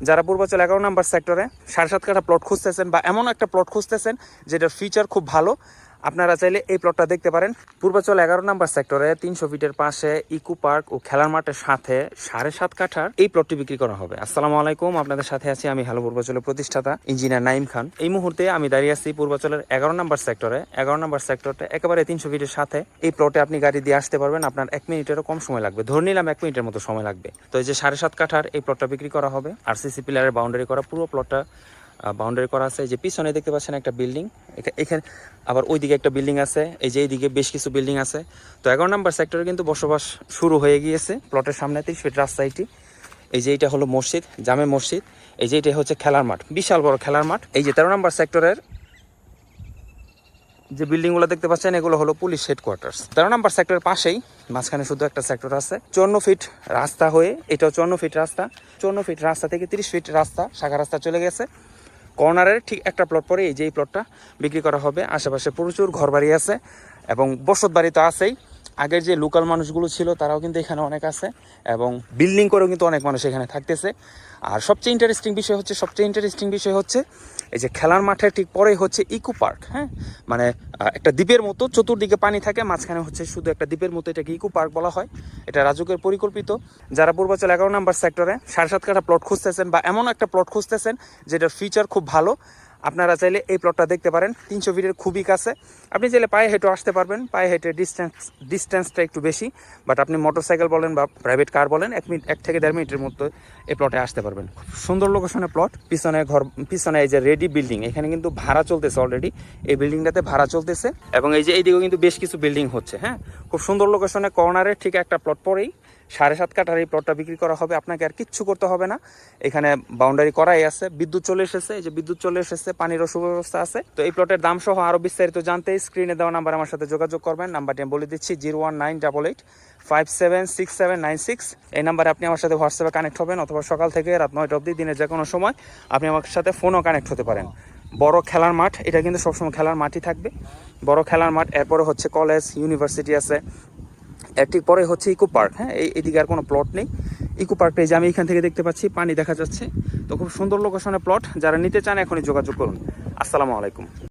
যারা পূর্বাচল 11 নম্বর সেক্টরে 7.5 কাঠা প্লট খুঁজতেছেন বা এমন একটা প্লট খুঁজতেছেন যেটার ফিচার খুব ভালো, আপনারা চাইলে এই প্লটটা দেখতে পারেন। পূর্বাচল 11 নম্বর সেক্টরে 300 ফিটের পাশে ইকো পার্ক ও খেলার মাঠের সাথে 7.5 কাঠার এই প্লটটি বিক্রি করা হবে। আসসালামু আলাইকুম, আপনাদের সাথে আছি আমি হ্যালো পূর্বাচলের প্রতিষ্ঠাতা ইঞ্জিনিয়ার নাইম খান। এই মুহূর্তে আমি দাঁড়িয়ে আছি পূর্বাচলের 11 নম্বর সেক্টরে। 11 নম্বর সেক্টরটা একেবারে 300 ফিটের সাথে। এই প্লটে আপনি গাড়ি দিয়ে আসতে পারবেন, আপনার 1 মিনিটেরও কম সময় লাগবে, ধরে নিলাম 1 মিনিটের মতো সময় লাগবে। তো এই যে 7.5 কাঠার এই প্লটটা বিক্রি করা হবে। আরসিসি পিলারের বাউন্ডারি করা পুরো প্লটটা বাউন্ডারি করা আছে। যে পিছনে দেখতে পাচ্ছেন একটা বিল্ডিং, এখানে আবার ওইদিকে একটা বিল্ডিং আছে, এই যে এইদিকে বেশ কিছু বিল্ডিং আছে। তো 11 নম্বর সেক্টরে কিন্তু বসবাস শুরু হয়ে গিয়েছে। প্লটের সামনে 30 ফিট রাস্তা এটি। এই যে এইটা হলো মসজিদ, জামে মসজিদ। এই যে এটা হচ্ছে খেলার মাঠ, বিশাল বড় খেলার মাঠ। এই যে 13 নম্বর সেক্টরের যে বিল্ডিংগুলো দেখতে পাচ্ছেন এগুলো হলো পুলিশ হেডকোয়ার্টার্স। 13 নম্বর সেক্টরের পাশেই মাঝখানে শুধু একটা সেক্টর আছে। 54 ফিট রাস্তা হয়ে, এটাও 54 ফিট রাস্তা। 54 ফিট রাস্তা থেকে 30 ফিট রাস্তা, শাখা রাস্তা চলে গেছে। কর্নারের ঠিক একটা প্লট পরে এই যে এই প্লটটা বিক্রি করা হবে। আশেপাশে প্রচুর ঘরবাড়ি আছে এবং বসত বাড়ি তো আছেই। আগের যে লোকাল মানুষগুলো ছিল তারাও কিন্তু এখানে অনেক আছে এবং বিল্ডিং করেও কিন্তু অনেক মানুষ এখানে থাকতেছে। আর সবচেয়ে ইন্টারেস্টিং বিষয় হচ্ছে এই যে খেলার মাঠের ঠিক পরেই হচ্ছে ইকো পার্ক। হ্যাঁ, মানে একটা দ্বীপের মতো, চতুর্দিকে পানি থাকে, মাঝখানে হচ্ছে শুধু একটা দ্বীপের মতো, এটাকে ইকো পার্ক বলা হয়। এটা রাজুকের পরিকল্পিত। যারা পূর্বাচল 11 নম্বর সেক্টরে 7.5 কাঠা প্লট খুঁজতেছেন বা এমন একটা প্লট খুঁজতেছেন যেটার ফিচার খুব ভালো, আপনারা চাইলে এই প্লটটা দেখতে পারেন। 300 ফিটের খুবই কাছে। আপনি চাইলে পায়ে হেঁটে আসতে পারবেন, পায়ে হেঁটে ডিস্টেন্সটা একটু বেশি, বাট আপনি মোটরসাইকেল বলেন বা প্রাইভেট কার বলেন 1 থেকে 1.5 মিনিটের মধ্যে এই প্লটে আসতে পারবেন। খুব সুন্দর লোকেশনে প্লট। পিছনে এই যে রেডি বিল্ডিং, এখানে কিন্তু ভাড়া চলতেছে অলরেডি। এই বিল্ডিংটাতে ভাড়া চলতেছে এবং এই যে এইদিকেও কিন্তু বেশ কিছু বিল্ডিং হচ্ছে। হ্যাঁ, খুব সুন্দর লোকেশনে, কর্নারে ঠিক একটা প্লট পরেই 7.5 কাঠার এই প্লটটা বিক্রি করা হবে। আপনাকে আর কিচ্ছু করতে হবে না, এখানে বাউন্ডারি করাই আছে, বিদ্যুৎ চলে এসেছে, এই যে বিদ্যুৎ চলে এসেছে, পানিরও সুব্যবস্থা আছে। তো এই প্লটের দাম সহ আরো বিস্তারিত জানতে স্ক্রিনে দেওয়া নাম্বার আমার সাথে যোগাযোগ করবেন। নাম্বারটি আমি বলে দিচ্ছি 01988576796। এই নাম্বারে আপনি আমার সাথে হোয়াটসঅ্যাপে কানেক্ট হবেন অথবা সকাল থেকে রাত 9টা অবধি দিনের যে কোনো সময় আপনি আমার সাথে ফোনও কানেক্ট হতে পারেন। বড় খেলার মাঠ, এটা কিন্তু সবসময় খেলার মাঠই থাকবে, বড় খেলার মাঠ। এরপরে হচ্ছে কলেজ, ইউনিভার্সিটি আছে। এর ঠিক পরে হচ্ছে ইকো পার্ক। হ্যাঁ, এইদিকে আর কোনো প্লট নেই। ইকো পার্কটা এই যে আমি এখান থেকে দেখতে পাচ্ছি, পানি দেখা যাচ্ছে। তো খুব সুন্দর লোকেশনে প্লট। যারা নিতে চান এখনই যোগাযোগ করুন। আসসালামু আলাইকুম।